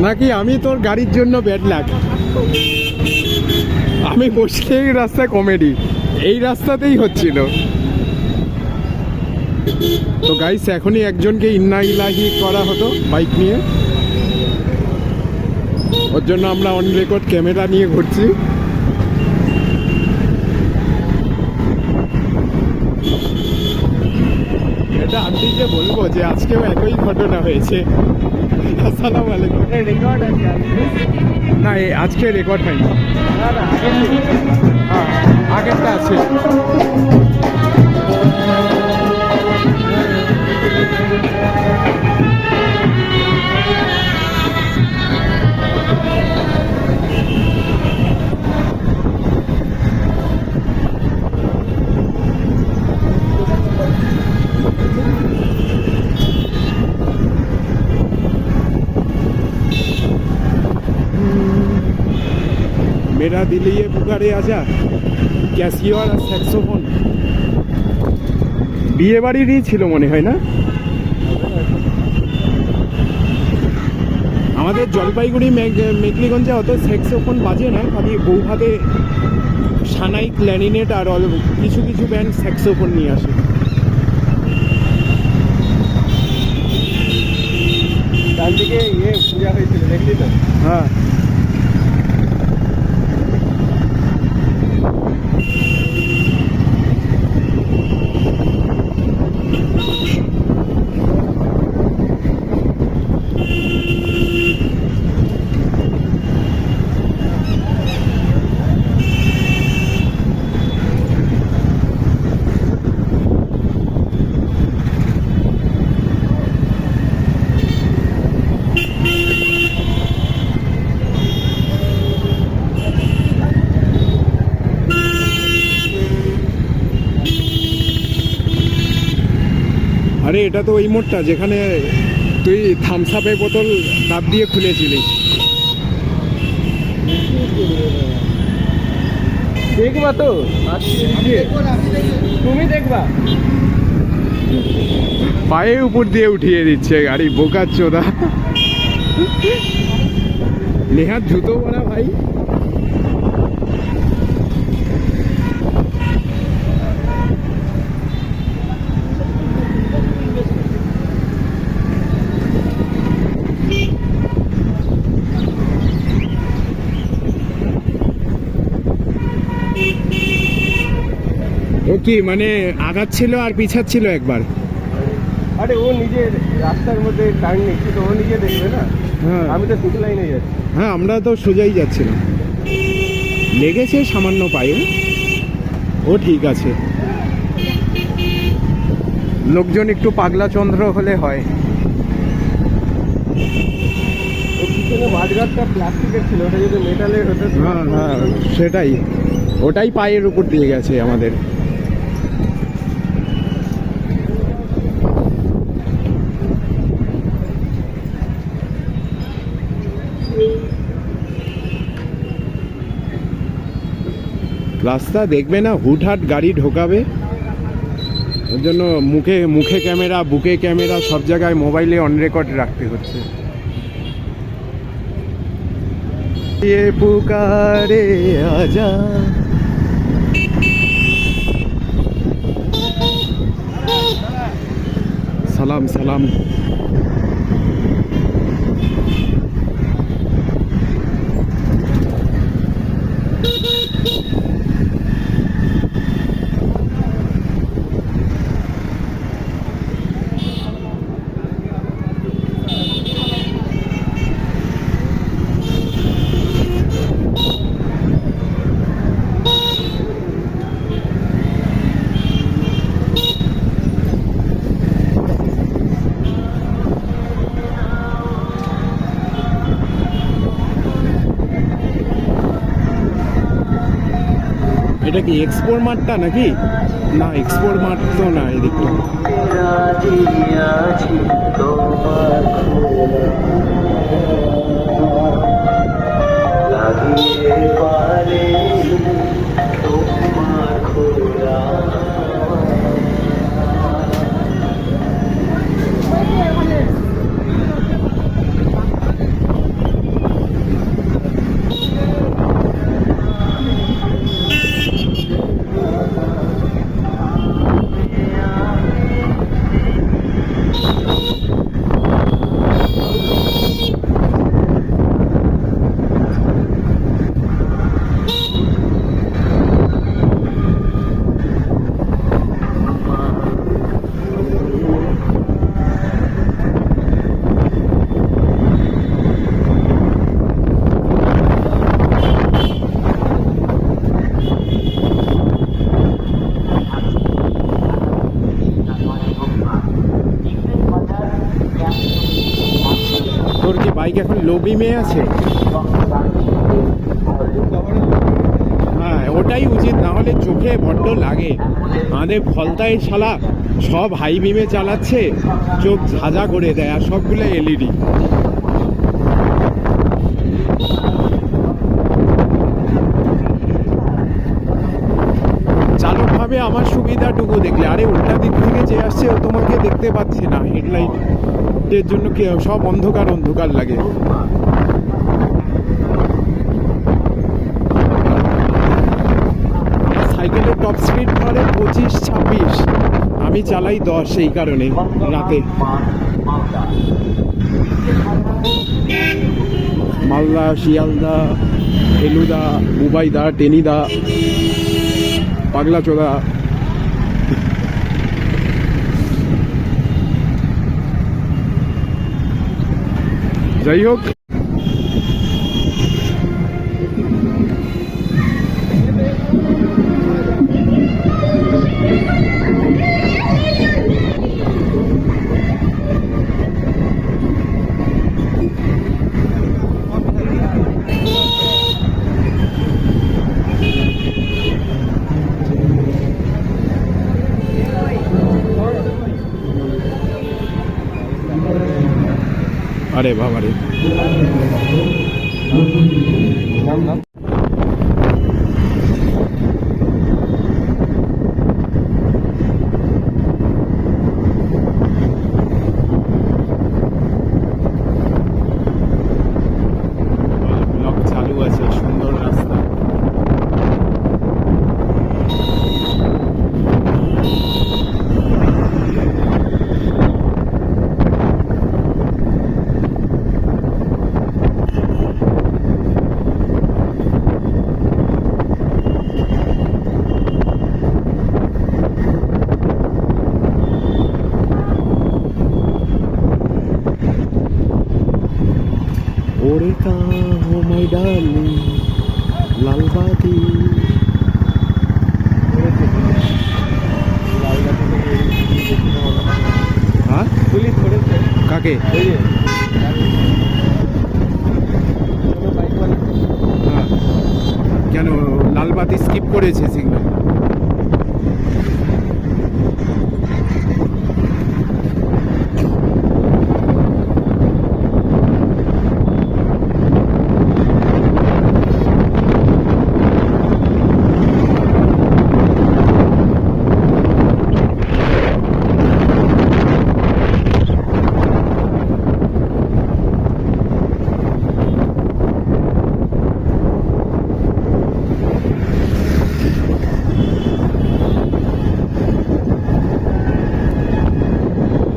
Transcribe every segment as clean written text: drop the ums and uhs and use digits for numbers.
নাকি আমি তোর গাড়ির জন্য ব্যাড লাক? আমি বসলে এই রাস্তায় কমেডি, এই রাস্তাতেই হচ্ছিল। তো গাইস এখনই একজনকে ইন্না ইলাহি করা হতো বাইক নিয়ে, ওর জন্য আমরা অন রেকর্ড ক্যামেরা নিয়ে ঘুরছি। এটা আন্টিকে বলবো যে আজকেও একই ঘটনা হয়েছে। আসসালামু আলাইকুম। না আজকে রেকর্ড হয়নি, আগেরটা আছে। मेरा दिल ये पुकारे आजा, ক্যাসিও আর স্যাক্সোফোন। বিয়ে বাড়িরই ছিল মনে হয় না? আমাদের জলপাইগুড়ি মেঘলিগঞ্জে অত স্যাক্সোফোন বাজে না, খালি বৌভাতে সানাই, ক্ল্যারিনেট আর কিছু কিছু ব্যান্ড স্যাক্সোফোন নিয়ে আসে। ডান দিকে পূজা হয়েছিল দেখলি তো? হ্যাঁ। আরে এটা তো ওই মোড়টা যেখানে তুই থামস আপের বোতল ডাব দিয়ে খুলেছিলি। দেখবা তো, তুমি দেখবা। পায়ে উপর দিয়ে উঠিয়ে দিচ্ছে গাড়ি, বোকার চোদা। নেহাত জুতো পরা ভাই। ও কি মানে আগাচ্ছিল আর পিছাচ্ছিল একবার? আরে ও নিজের রাস্তার মধ্যে টার্ন নিচ্ছে তো ও নিজে দেখবে না। হ্যাঁ আমি তো শুধু লাইনে যাচ্ছি। হ্যাঁ আমরা তো সোজাই যাচ্ছিলাম, লেগেছে সামান্য পায়ে, ও ঠিক আছে। লোকজন একটু পাগলা চন্দ্র হলে হয়। ও পিছনে মাঝঘাটটা প্লাস্টিকের ছিল, ওটা যদি মেটালের হতো। হ্যাঁ হ্যাঁ সেটাই, ওটাই পায়ের উপর দিয়ে গেছে আমাদের। রাস্তা দেখবে না, হুটহাট গাড়ি ঢোকাবে, ওর জন্য মুখে মুখে ক্যামেরা, বুকে ক্যামেরা, সব জায়গায় মোবাইলে অন রেকর্ড রাখতে হচ্ছে। ये पुकारे आजा, সালাম সালাম। এটা কি এক্সপোর্ট মাঠটা নাকি? না এক্সপোর্ট মাঠ তো না, এদিকটা। বাইক এখন লো বিমে আছে। হ্যাঁ ওটাই উচিত, না হলে চোখে বড্ড লাগে। আমাদের ফলতায় শালা সব হাই বিমে চালাচ্ছে, চোখ ঝাঁঝা করে দেয়, আর সবগুলো এলইডি। চালকভাবে আমার সুবিধাটুকু দেখলে, আরে উল্টা দিক থেকে যে আসছে ও তোমাকে দেখতে পাচ্ছে না, হেডলাইটের জন্য কি সব অন্ধকার অন্ধকার লাগে। সাইকেলের টপ স্পিড ধরে 25-26, আমি চালাই 10, এই কারণে রাতে। মালদা, শিয়ালদা, ফেলুদা, বুবাইদা, টেনিদা, পাগলাচোদা। যাই হোক, আরে বাবারে, ব্লক চালু আছে, সুন্দর রাস্তা। ওরে কাহো মাই ডার্লিং লালবাতি। হ্যাঁ পুলিশ ধরেছে কাকে? এই যে কোনো বাইকওয়ালা। হ্যাঁ কেন লালবাতি স্কিপ করেছে সিগন্যাল?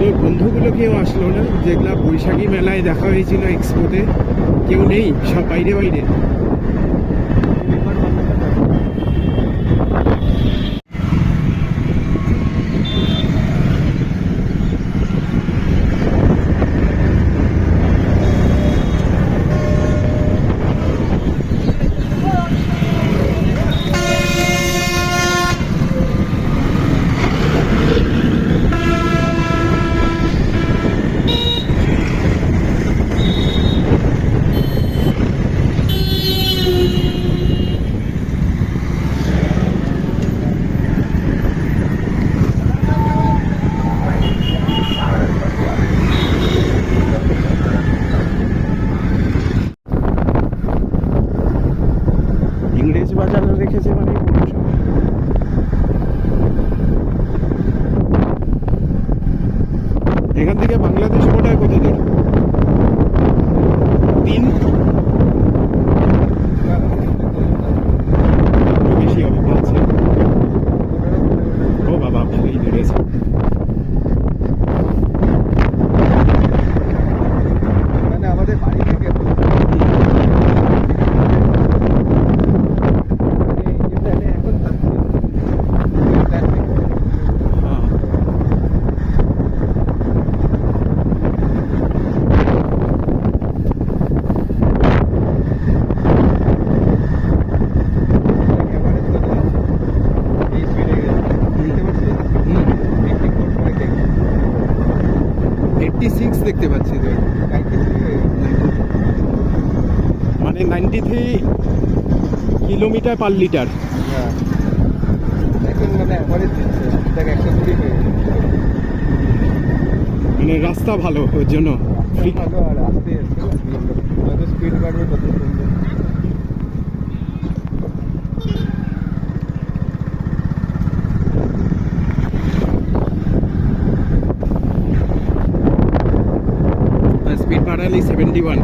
তোর বন্ধুগুলো কেউ আসলো না? যেগুলা বৈশাখী মেলায় দেখা হয়েছিল এক্সপোতে, কেউ নেই, সব বাইরে বাইরে। ইংরেজ বাজারে রেখেছে মানে পৌরসভা। এখান থেকে বাংলাদেশ বর্ডার কত দূর? 3, একটু বেশি হবে 5। ও বাবা, ভালোই ধরেছে। মানে আমাদের বাড়ি থেকে 96 দেখতে পাচ্ছি তো। 93 মানে 93 কিলোমিটার পার লিটার। হ্যাঁ এখন মানে অ্যাভারেজ দিচ্ছে দেখ 120 হয়ে গেছে। মানে রাস্তা ভালো ওর জন্য। রাস্তা ভালো আর আস্তে আস্তে যত স্পিড বাড়বে তত সুন্দর। স্পিড বাড়ালেই 71।